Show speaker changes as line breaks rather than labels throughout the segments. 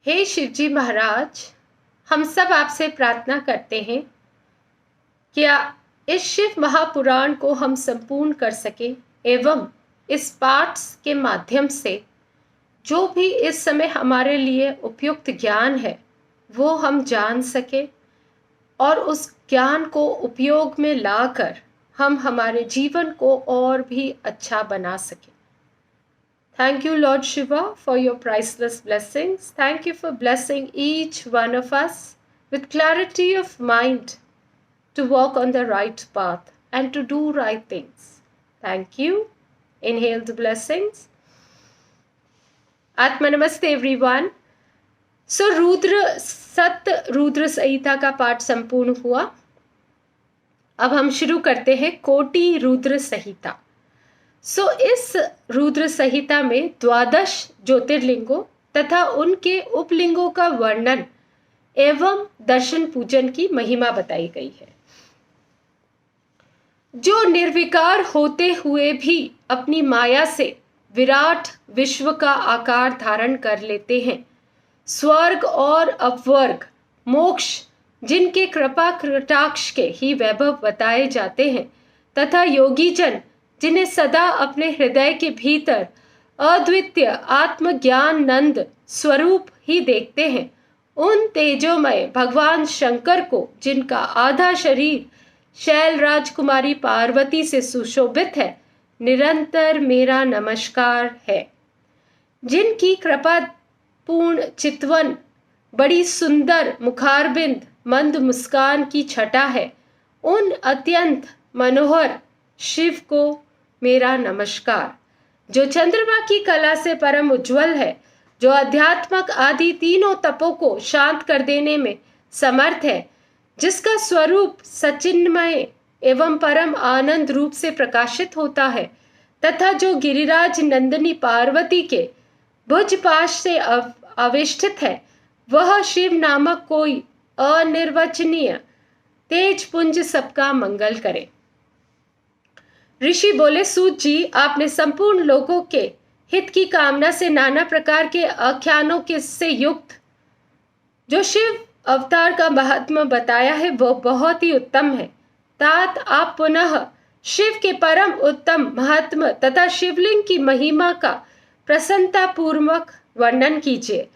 हे शिवजी महाराज, हम सब आपसे प्रार्थना करते हैं क्या इस शिव महापुराण को हम संपूर्ण कर सके एवं इस पाठ के माध्यम से जो भी इस समय हमारे लिए उपयुक्त ज्ञान है वो हम जान सके और उस ज्ञान को उपयोग में लाकर हम हमारे जीवन को और भी अच्छा बना सके। Thank you, Lord Shiva, for your priceless blessings. Thank you for blessing each one of us with clarity of mind to walk on the right path and to do right things. Thank you. Inhale the blessings. Atma Namaste, everyone. So, Rudra संहिता का पाठ संपूर्ण हुआ। अब हम शुरू करते हैं कोटि रुद्र संहिता। इस रुद्र संहिता में 12 ज्योतिर्लिंगों तथा उनके उपलिंगों का वर्णन एवं दर्शन पूजन की महिमा बताई गई है। जो निर्विकार होते हुए भी अपनी माया से विराट विश्व का आकार धारण कर लेते हैं, स्वर्ग और अपवर्ग, मोक्ष जिनके कृपा कटाक्ष के ही वैभव बताए जाते हैं तथा योगी जन जिन्हें सदा अपने हृदय के भीतर अद्वितीय आत्मज्ञान नंद स्वरूप ही देखते हैं, उन तेजोमय भगवान शंकर को जिनका आधा शरीर शैल राजकुमारी पार्वती से सुशोभित है, निरंतर मेरा नमस्कार है। जिनकी कृपा पूर्ण चितवन, बड़ी सुंदर मुखारबिंद, मंद मुस्कान की छटा है, उन अत्यंत मनोहर शिव को मेरा नमस्कार। जो चंद्रमा की कला से परम उज्जवल है, जो अध्यात्मक आदि तीनों तपों को शांत कर देने में समर्थ है, जिसका स्वरूप सचिन्मय एवं परम आनंद रूप से प्रकाशित होता है तथा जो गिरिराज नंदिनी पार्वती के भुजपाश से आविष्ठित है, वह शिव नामक कोई अनिर्वचनीय तेज पुंज सबका मंगल करे। ऋषि बोले, सूत जी, आपने संपूर्ण लोगों के हित की कामना से नाना प्रकार के आख्यानों के से युक्त जो शिव अवतार का महात्मा बताया है वह बहुत ही उत्तम है। तात आप पुनः शिव के परम उत्तम महात्मा तथा शिवलिंग की महिमा का प्रसन्नता पूर्वक वर्णन कीजिए।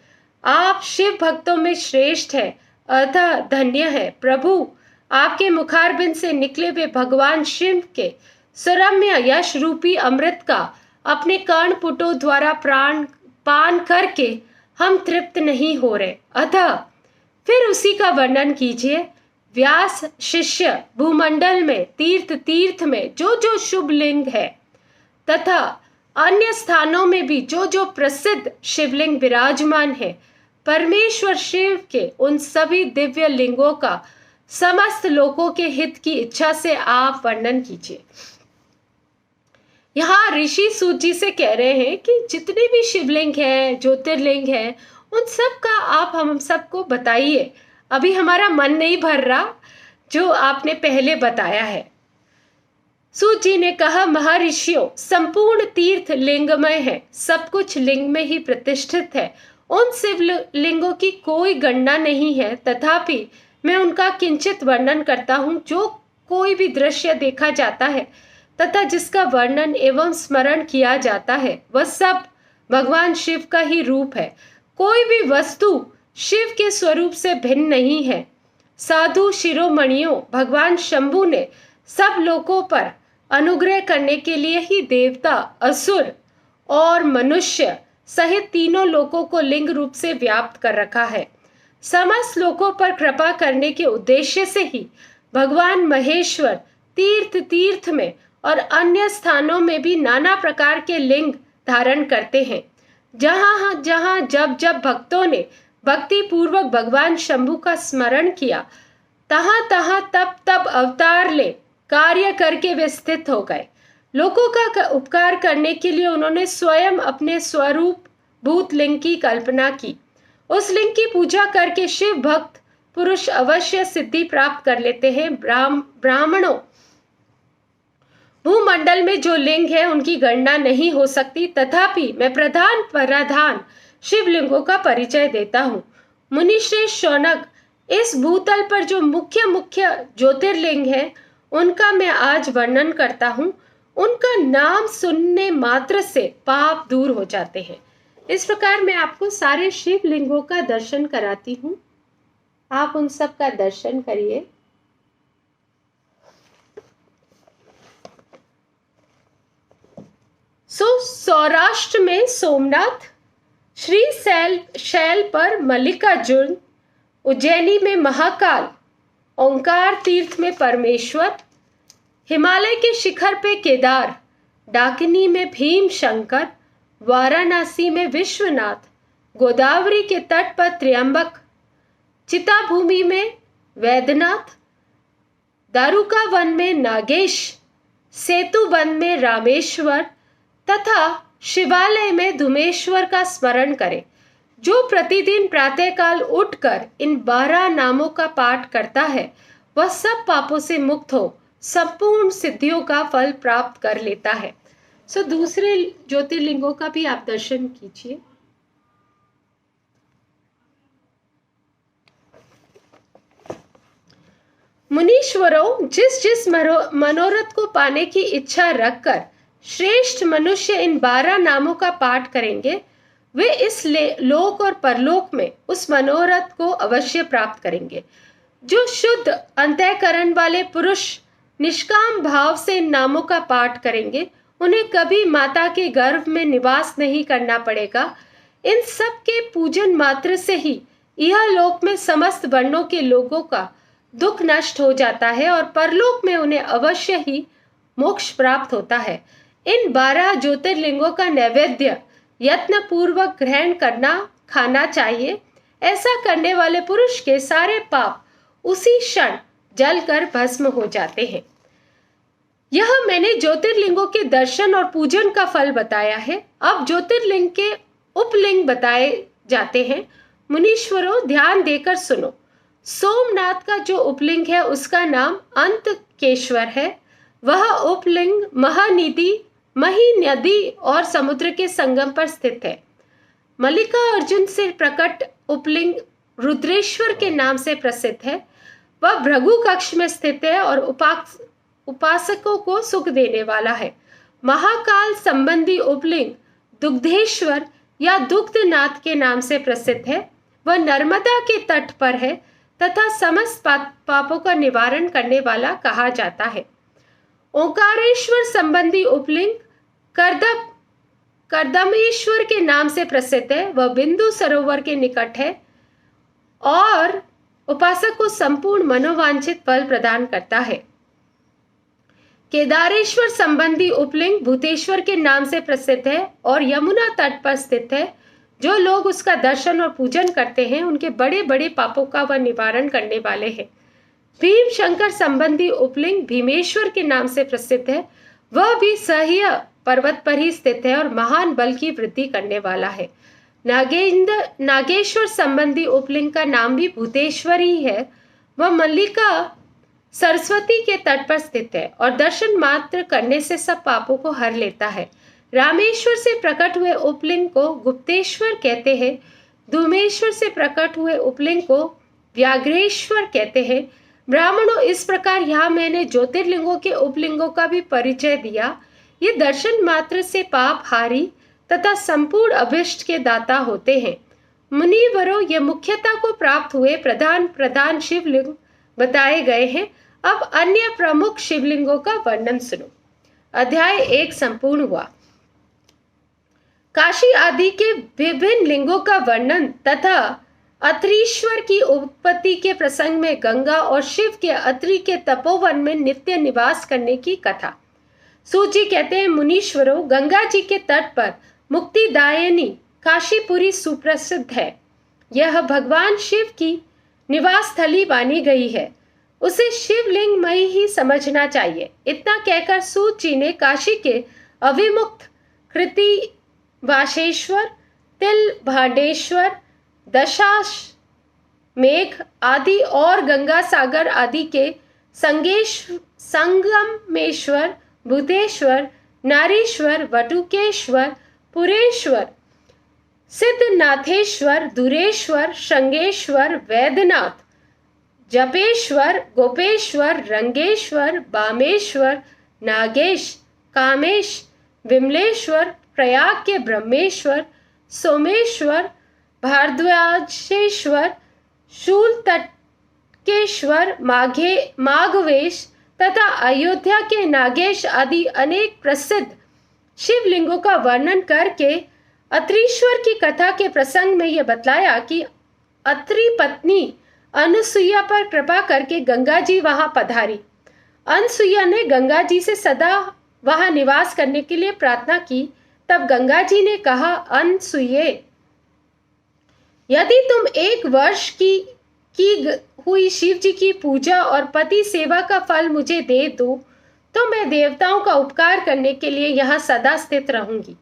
आप शिव भक्तों में श्रेष्ठ है, अतः धन्य है। प्रभु, आपके मुखारबिंद से निकले हुए भगवान शिव के सुरम्य यश रूपी अमृत का अपने कर्णपुटों द्वारा प्राण पान करके हम तृप्त नहीं हो रहे, अतः फिर उसी का वर्णन कीजिए। व्यास शिष्य भूमंडल में तीर्थ में जो जो शुभ लिंग है तथा अन्य स्थानों में भी जो जो प्रसिद्ध शिवलिंग विराजमान है, परमेश्वर शिव के उन सभी दिव्य लिंगों का समस्त लोगों के हित की इच्छा से आप वर्णन कीजिए। यहाँ ऋषि सूत जी से कह रहे हैं कि जितने भी शिवलिंग हैं, ज्योतिर्लिंग हैं, उन सब का आप हम सबको बताइए। अभी हमारा मन नहीं भर रहा जो आपने पहले बताया है। सूत जी ने कहा, महर्षियों, संपूर्ण तीर्थ लिंगमय है, सब कुछ लिंग में ही प्रतिष्ठित है। उन शिवलिंगों की कोई गणना नहीं है, तथापि मैं उनका किंचित वर्णन करता हूँ। जो कोई भी दृश्य देखा जाता है तथा जिसका वर्णन एवं स्मरण किया जाता है, वह सब भगवान शिव का ही रूप है। कोई भी वस्तु शिव के स्वरूप से भिन्न नहीं है। साधु शिरोमणियों, भगवान शंभु ने सब लोगों पर अनुग्रह करने के लिए ही देवता, असुर और मनुष्य सहित तीनों लोकों को लिंग रूप से व्याप्त कर रखा है। समस्त लोगों पर कृपा करने के उद्देश्य से ही भगवान महेश्वर तीर्थ में और अन्य स्थानों में भी नाना प्रकार के लिंग धारण करते हैं। जहां जब भक्तों ने भक्ति पूर्वक भगवान शंभु का स्मरण किया, तहां तब अवतार ले कार्य करके वे स्थित हो गए। लोगों का उपकार करने के लिए उन्होंने स्वयं अपने स्वरूप भूत लिंग की कल्पना की। उस लिंग की पूजा करके शिव भक्त पुरुष अवश्य सिद्धि प्राप्त कर लेते हैं। ब्राह्मणों, भूमंडल में जो लिंग है उनकी गणना नहीं हो सकती, तथापि मैं प्रधान शिवलिंगों का परिचय देता हूँ। मुनिश्रेष्ठ शौनक, इस भूतल पर जो मुख्य मुख्य ज्योतिर्लिंग है उनका मैं आज वर्णन करता हूँ। उनका नाम सुनने मात्र से पाप दूर हो जाते हैं। इस प्रकार मैं आपको सारे शिवलिंगों का दर्शन कराती हूँ, आप उन सब का दर्शन करिए। सौराष्ट्र में सोमनाथ, श्री शैल पर मल्लिकार्जुन, उज्जैनी में महाकाल, ओंकार तीर्थ में परमेश्वर, हिमालय के शिखर पे केदार, डाकिनी में भीम शंकर, वाराणसी में विश्वनाथ, गोदावरी के तट पर त्र्यंबक, चिताभूमि में वैद्यनाथ, दारुका वन में नागेश, सेतु वन में रामेश्वर तथा शिवालय में धुमेश्वर का स्मरण करें। जो प्रतिदिन प्रातःकाल उठकर इन 12 नामों का पाठ करता है वह सब पापों से मुक्त हो संपूर्ण सिद्धियों का फल प्राप्त कर लेता है। दूसरे ज्योतिर्लिंगों का भी आप दर्शन कीजिए। मुनीश्वरों, जिस जिस मनोरथ को पाने की इच्छा रखकर श्रेष्ठ मनुष्य इन 12 नामों का पाठ करेंगे, वे इस लोक और परलोक में उस मनोरथ को अवश्य प्राप्त करेंगे। जो शुद्ध अंतःकरण वाले पुरुष निष्काम भाव से इन नामों का पाठ करेंगे, उन्हें कभी माता के गर्भ में निवास नहीं करना पड़ेगा। इन सब के पूजन मात्र से ही यह लोक में समस्त वर्णों के लोगों का दुख नष्ट हो जाता है और परलोक में उन्हें अवश्य ही मोक्ष प्राप्त होता है। इन 12 ज्योतिर्लिंगों का नैवेद्य यत्न पूर्वक ग्रहण खाना चाहिए। ऐसा करने वाले पुरुष के सारे पाप उसी क्षण जलकर भस्म हो जाते हैं। यह मैंने ज्योतिर्लिंगों के दर्शन और पूजन का फल बताया है। अब ज्योतिर्लिंग के उपलिंग बताए जाते हैं। मुनीश्वरों, ध्यान देकर सुनो। सोमनाथ का जो उपलिंग है उसका नाम अंतकेश्वर है। वह उपलिंग मही नदी और समुद्र के संगम पर स्थित है। मल्लिकार्जुन से प्रकट उपलिंग रुद्रेश्वर के नाम से प्रसिद्ध है। वह भृगु कक्ष में स्थित है और उपासकों को सुख देने वाला है। महाकाल संबंधी उपलिंग दुग्धेश्वर या दुग्धनाथ के नाम से प्रसिद्ध है। वह नर्मदा के तट पर है तथा समस्त पापों का निवारण करने वाला कहा जाता है। ओंकारेश्वर संबंधी उपलिंग कर्दमेश्वर के नाम से प्रसिद्ध है। वह बिंदु सरोवर के निकट है और उपासक को संपूर्ण मनोवांछित फल प्रदान करता है। केदारेश्वर संबंधी उपलिंग भूतेश्वर के नाम से प्रसिद्ध है और यमुना तट पर स्थित है। जो लोग उसका दर्शन और पूजन करते हैं उनके बड़े बड़े पापों का वह निवारण करने वाले हैं। भीम शंकर संबंधी उपलिंग भीमेश्वर के नाम से प्रसिद्ध है। वह भी सह्य पर्वत पर ही स्थित है और महान बल की वृद्धि करने वाला है। नागेश्वर संबंधी उपलिंग का नाम भी भूतेश्वर ही है। वह मल्लिका सरस्वती के तट पर स्थित है और दर्शन मात्र करने से सब पापों को हर लेता है। रामेश्वर से प्रकट हुए उपलिंग को गुप्तेश्वर कहते हैं। धूमेश्वर से प्रकट हुए उपलिंग को व्याघ्रेश्वर कहते हैं। ब्राह्मणों, इस प्रकार यहाँ मैंने ज्योतिर्लिंगों के उपलिंगों का भी परिचय दिया। ये दर्शन मात्र से पाप हारी तथा संपूर्ण अभिष्ट के दाता होते हैं। मुनिवरों, ये मुख्यता को प्राप्त हुए प्रधान शिवलिंग बताए गए हैं। अब अन्य प्रमुख शिवलिंगों का वर्णन सुनो। अध्याय 1 संपूर्ण हुआ। काशी आदि के विभिन्न लिंगों का वर्णन तथा अत्रीश्वर की उत्पत्ति के प्रसंग में गंगा और शिव के अत्रि के तपोवन में नित्य निवास करने की कथा। सूत जी कहते हैं, मुनीश्वरों, गंगा जी के तट पर मुक्तिदायिनी काशीपुरी सुप्रसिद्ध है। यह भगवान शिव की निवास स्थली मानी गई है। उसे शिवलिंगमयी ही समझना चाहिए। इतना कहकर सूत जी ने काशी के अविमुक्त कृतिवासेश्वर, तिल भाडेश्वर, दशाश्वमेघ आदि और गंगा सागर आदि के संगमेश्वर, भूतेश्वर, नारीश्वर, वटुकेश्वर, पुरेश्वर, सिद्धनाथेश्वर, दुरेश्वर, श्रृंगेश्वर, वैद्यनाथ, जपेश्वर, गोपेश्वर, रंगेश्वर, बामेश्वर, नागेश, कामेश, विमलेश्वर, प्रयाग के ब्रह्मेश्वर, सोमेश्वर, भारद्वाजेश्वर, शूलतकेश्वर, माघवेश तथा अयोध्या के नागेश आदि अनेक प्रसिद्ध शिवलिंगों का वर्णन करके अत्रीश्वर की कथा के प्रसंग में यह बतलाया कि अत्रि पत्नी अनसुईया पर कृपा करके गंगा जी वहां पधारी। अनसुईया ने गंगा जी से सदा वहां निवास करने के लिए प्रार्थना की। तब गंगा जी ने कहा, अनसुईये, यदि तुम 1 वर्ष की हुई शिव जी की पूजा और पति सेवा का फल मुझे दे दो तो मैं देवताओं का उपकार करने के लिए यहाँ सदा स्थित रहूंगी।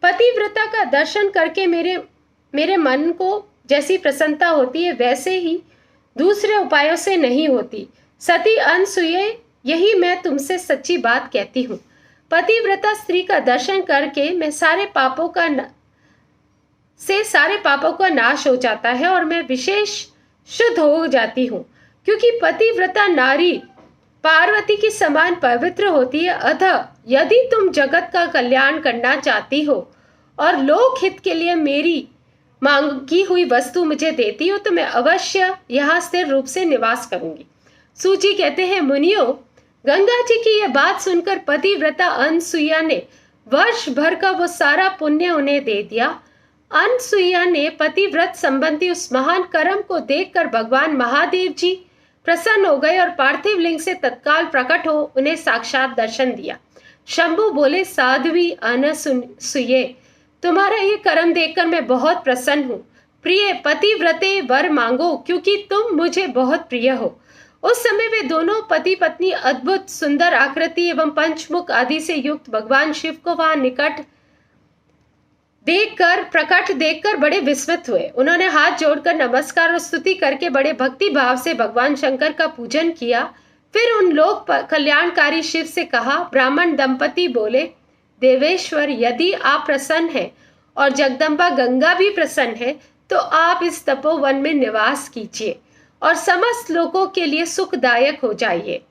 पतिव्रता का दर्शन करके मेरे मन को जैसी प्रसन्नता होती है वैसे ही दूसरे उपायों से नहीं होती। सती अनसुईये, यही मैं तुमसे सच्ची बात कहती हूँ। पतिव्रता स्त्री का दर्शन करके मैं सारे पापों का नाश हो जाता है और मैं विशेष शुद्ध हो जाती हूँ, क्योंकि पतिव्रता नारी पार्वती की समान पवित्र होती है। अतः यदि तुम जगत का कल्याण करना चाहती हो और लोक हित के लिए मेरी मांगी हुई वस्तु मुझे देती हो तो मैं अवश्य यहाँ स्थिर रूप से निवास करूंगी। सूची कहते हैं, मुनियों, गंगा जी की यह बात सुनकर पतिव्रता अनसुईया ने वर्ष भर का वो सारा पुण्य उन्हें दे दिया। अनसुईया ने पतिव्रत संबंधी उस महान कर्म को देखकर भगवान महादेव जी प्रसन्न हो गए और पार्थिव लिंग से तत्काल प्रकट हो उन्हें साक्षात दर्शन दिया। शंभु बोले, साध्वी अनसुईये, तुम्हारा ये कर्म देखकर मैं बहुत प्रसन्न हूँ। प्रिय पतिव्रते, वर मांगो, क्योंकि तुम मुझे बहुत प्रिय हो। उस समय वे दोनों पति पत्नी अद्भुत सुंदर आकृति एवं पंचमुख आदि से युक्त भगवान शिव को वहां प्रकट देखकर बड़े विस्मित हुए। उन्होंने हाथ जोड़कर नमस्कार और स्तुति करके बड़े भक्ति भाव से भगवान शंकर का पूजन किया। फिर उन लोक कल्याणकारी शिव से कहा। ब्राह्मण दंपति बोले, देवेश्वर, यदि आप प्रसन्न हैं और जगदम्बा गंगा भी प्रसन्न है तो आप इस तपोवन में निवास कीजिए और समस्त लोगों के लिए सुखदायक हो जाइए।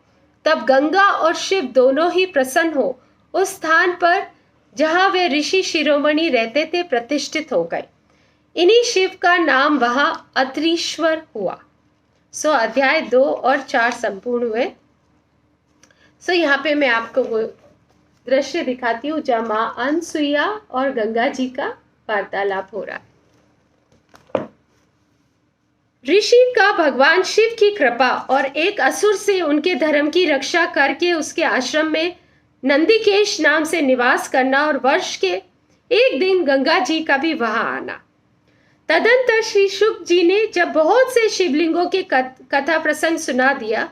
तब गंगा और शिव दोनों ही प्रसन्न हो उस स्थान पर जहां वे ऋषि शिरोमणि रहते थे प्रतिष्ठित हो गए। इन्हीं शिव का नाम वहां अत्रीश्वर हुआ। अध्याय 2 और 4 संपूर्ण हुए। यहाँ पे मैं आपको वो दृश्य दिखाती हूँ जहाँ माँ अनसुईया और गंगा जी का वार्तालाप हो रहा है। ऋषि का भगवान शिव की कृपा और एक असुर से उनके धर्म की रक्षा करके उसके आश्रम में नंदिकेश नाम से निवास करना और वर्ष के एक दिन गंगा जी का भी वहां आना। तदंतर श्री शुक जी ने जब बहुत से शिवलिंगों के कथा प्रसंग सुना दिया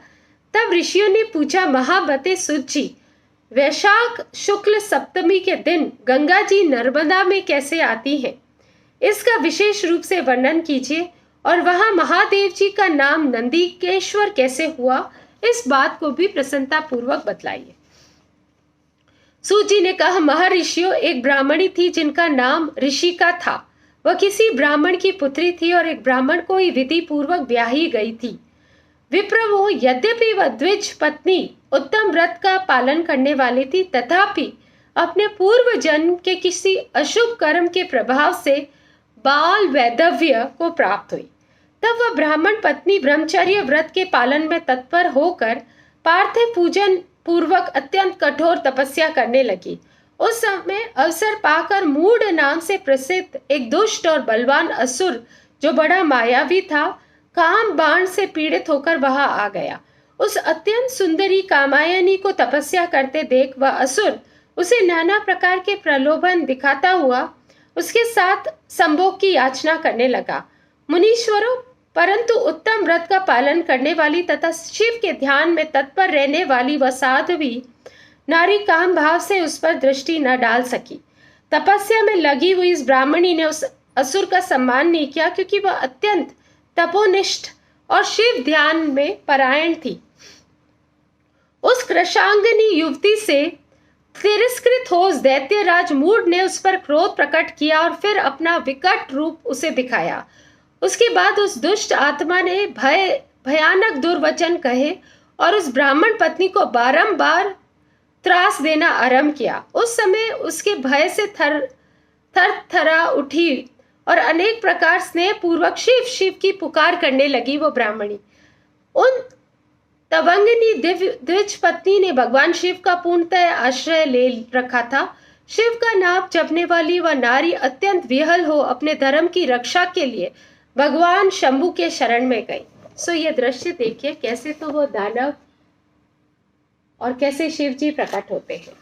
तब ऋषियों ने पूछा, महाबते सुत जी, वैशाख शुक्ल सप्तमी के दिन गंगा जी नर्मदा में कैसे आती हैं? इसका विशेष रूप से वर्णन कीजिए और वहां महादेव जी का नाम नंदिकेश्वर कैसे हुआ, इस बात को भी प्रसन्नता पूर्वक बतलाइए। सूत जी ने कहा, महर्षियों, एक ब्राह्मणी थी जिनका नाम ऋषिका था। वह किसी ब्राह्मण की पुत्री थी और एक ब्राह्मण को ही विधि पूर्वक ब्याही गई थी। विप्रवो, यद्यपि वह द्विज पत्नी उत्तम व्रत का पालन करने वाली थी, तथापि अपने पूर्व जन्म के किसी अशुभ कर्म के प्रभाव से बाल वैधव्य को प्राप्त हुई। तब वह ब्राह्मण पत्नी ब्रह्मचर्य व्रत के पालन में तत्पर होकर पार्थिव पूजन पूर्वक अत्यंत कठोर तपस्या करने लगी। उस समय अवसर पाकर मूढ़ नाम से प्रसिद्ध एक दुष्ट और बलवान असुर जो बड़ा मायावी था, काम बाण से पीड़ित होकर वहां आ गया। उस अत्यंत सुंदरी कामायनी को तपस्या करते देख वह असुर उसे नाना प्रकार के प्रलोभन दिखाता हुआ उसके साथ संभोग की याचना करने लगा। मुनीश्वरों, परंतु उत्तम व्रत का पालन करने वाली तथा शिव के ध्यान में तत्पर रहने वाली वह साध्वी नारी काम भाव से उस पर दृष्टि न डाल सकी। तपस्या में लगी हुई इस ब्राह्मणी ने उस असुर का सम्मान नहीं किया, क्योंकि वह अत्यंत तपोनिष्ठ और शिव ध्यान में परायण थी। उस कृशांगनी युवती से तिरस्कृत हो दैत्य राज मूड ने उस पर क्रोध प्रकट किया और फिर अपना विकट रूप उसे दिखाया। उसके बाद उस दुष्ट आत्मा ने भयानक दुर्वचन कहे और उस ब्राह्मण पत्नी को बारंबार त्रास देना आरंभ किया। उस समय उसके भय से थरथरा उठी और अनेक प्रकार स्नेह पूर्वक शिव शिव की पुकार करने लगी। वो ब्राह्मणी उन तवंगिनी द्विज पत्नी ने भगवान शिव का पूर्णतः आश्रय ले रखा था। शिव का नाम जपने वाली वह नारी अत्यंत विहल हो अपने धर्म की रक्षा के लिए भगवान शंभु के शरण में गई। सो ये दृश्य देखिए कैसे तो वो दानव और कैसे शिव जी प्रकट होते हैं।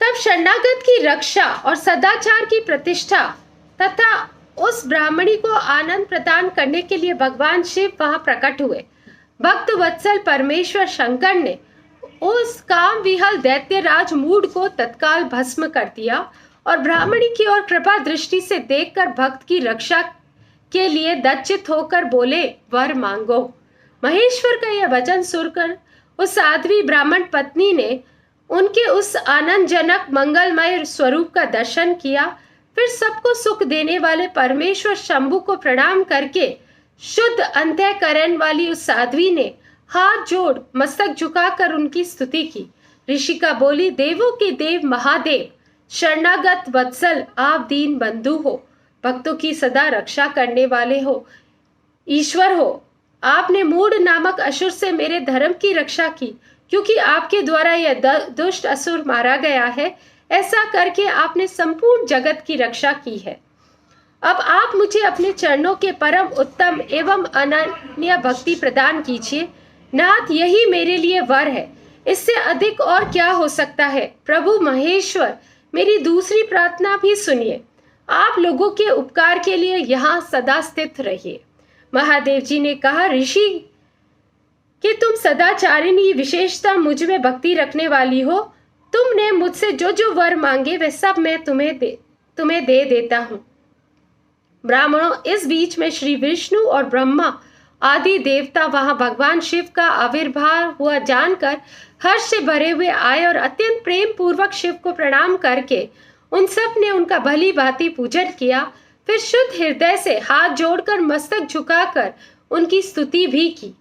तब शरणागत की रक्षा और सदाचार की प्रतिष्ठा तथा उस ब्राह्मणी को आनंद प्रदान करने के लिए भगवान शिव वहां प्रकट हुए। भक्त वत्सल परमेश्वर शंकर ने उस काम विहल दैत्य राज मूड को तत्काल भस्म कर दिया और ब्राह्मणी की ओर कृपा दृष्टि से देखकर भक्त की रक्षा के लिए दच्चित होकर बोले, वर मांगो। महेश्वर का यह वचन सुनकर उस साध्वी ब्राह्मण पत्नी ने उनके उस आनंदजनक मंगलमय स्वरूप का दर्शन किया। फिर सबको सुख देने वाले परमेश्वर शंभु को प्रणाम करके शुद्ध अंतःकरण वाली उस साध्वी ने हाथ जोड़ मस्तक झुकाकर उनकी स्तुति की। ऋषिका बोली, देवों के देव महादेव, शरणागत वत्सल, आप दीन बंधु हो, भक्तों की सदा रक्षा करने वाले हो, ईश्वर हो। आपने मूढ़ नामक असुर से मेरे धर्म की रक्षा की, क्योंकि आपके द्वारा यह दुष्ट असुर मारा गया है। ऐसा करके आपने संपूर्ण जगत की रक्षा की है। अब आप मुझे अपने चरणों के परम उत्तम एवं अनन्य भक्ति प्रदान कीजिए। नाथ, यही मेरे लिए वर है, इससे अधिक और क्या हो सकता है। प्रभु महेश्वर, मेरी दूसरी प्रार्थना भी सुनिए। आप लोगों के उपकार के लिए यहाँ सदा स्थित रहिए। महादेव जी ने कहा, ऋषि कि तुम सदाचारिणी विशेषता मुझ में भक्ति रखने वाली हो। तुमने मुझसे जो जो वर मांगे वे सब मैं तुम्हें दे देता हूँ। ब्राह्मणों, इस बीच में श्री विष्णु और ब्रह्मा आदि देवता वहां भगवान शिव का आविर्भाव हुआ जानकर हर्ष से भरे हुए आए और अत्यंत प्रेम पूर्वक शिव को प्रणाम करके उन सब ने उनका भली भांति पूजन किया। फिर शुद्ध हृदय से हाथ जोड़कर मस्तक झुकाकर उनकी स्तुति भी की।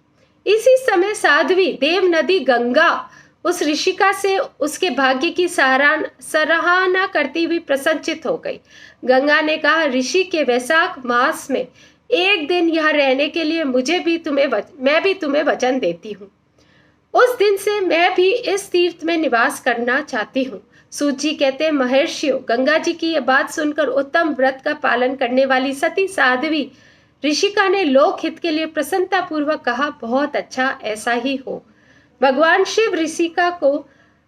इसी समय साध्वी देव नदी गंगा उस ऋषिका से उसके भाग्य की सराहना करती हुई प्रसन्नचित हो गई। गंगा ने कहा, ऋषि के वैशाख मास में एक दिन यहाँ रहने के लिए मैं भी तुम्हें वचन देती हूँ। उस दिन से मैं भी इस तीर्थ में निवास करना चाहती हूँ। सूत जी कहते हैं, महर्षियों, गंगा जी की यह बात सुनकर उत्तम व्रत का पालन करने वाली सती साध्वी ऋषिका ने लोक हित के लिए प्रसन्नता पूर्वक कहा, बहुत अच्छा, ऐसा ही हो। भगवान शिव ऋषिका को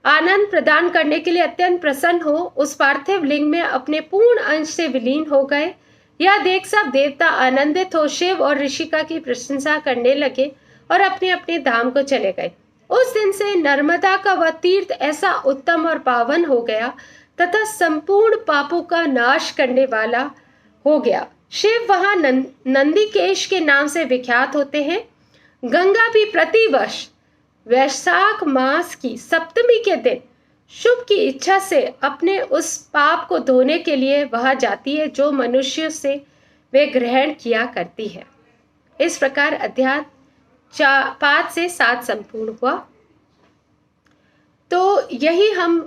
आनंद प्रदान करने के लिए अत्यंत प्रसन्न हो उस पार्थिव लिंग में अपने पूर्ण अंश से विलीन हो गए। यह देख सब देवता आनंदित हो शिव और ऋषिका की प्रशंसा करने लगे और अपने अपने धाम को चले गए। उस दिन से नर्मदा का वह तीर्थ ऐसा उत्तम और पावन हो गया तथा संपूर्ण पापों का नाश करने वाला हो गया। शिव वहां नंदीकेश के नाम से विख्यात होते हैं। गंगा भी प्रतिवर्ष वैशाख मास की सप्तमी के दिन शुभ की इच्छा से अपने उस पाप को धोने के लिए वहां जाती है जो मनुष्यों से वे ग्रहण किया करती है। इस प्रकार अध्याय 5 से 7 संपूर्ण हुआ। तो यही हम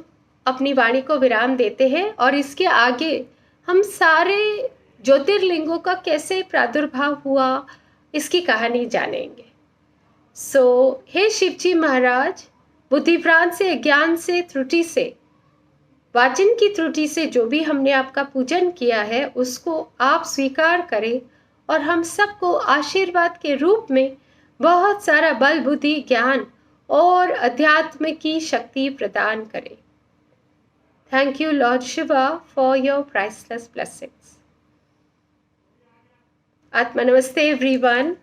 अपनी वाणी को विराम देते हैं और इसके आगे हम सारे ज्योतिर्लिंगों का कैसे प्रादुर्भाव हुआ इसकी कहानी जानेंगे। हे शिवजी महाराज, बुद्धिभ्रांत से, ज्ञान से, त्रुटि से, वाचन की त्रुटि से जो भी हमने आपका पूजन किया है उसको आप स्वीकार करें और हम सबको आशीर्वाद के रूप में बहुत सारा बल, बुद्धि, ज्ञान और अध्यात्म की शक्ति प्रदान करें। Thank you Lord Shiva for your priceless blessings. आत्मा नमस्ते एवरीवन।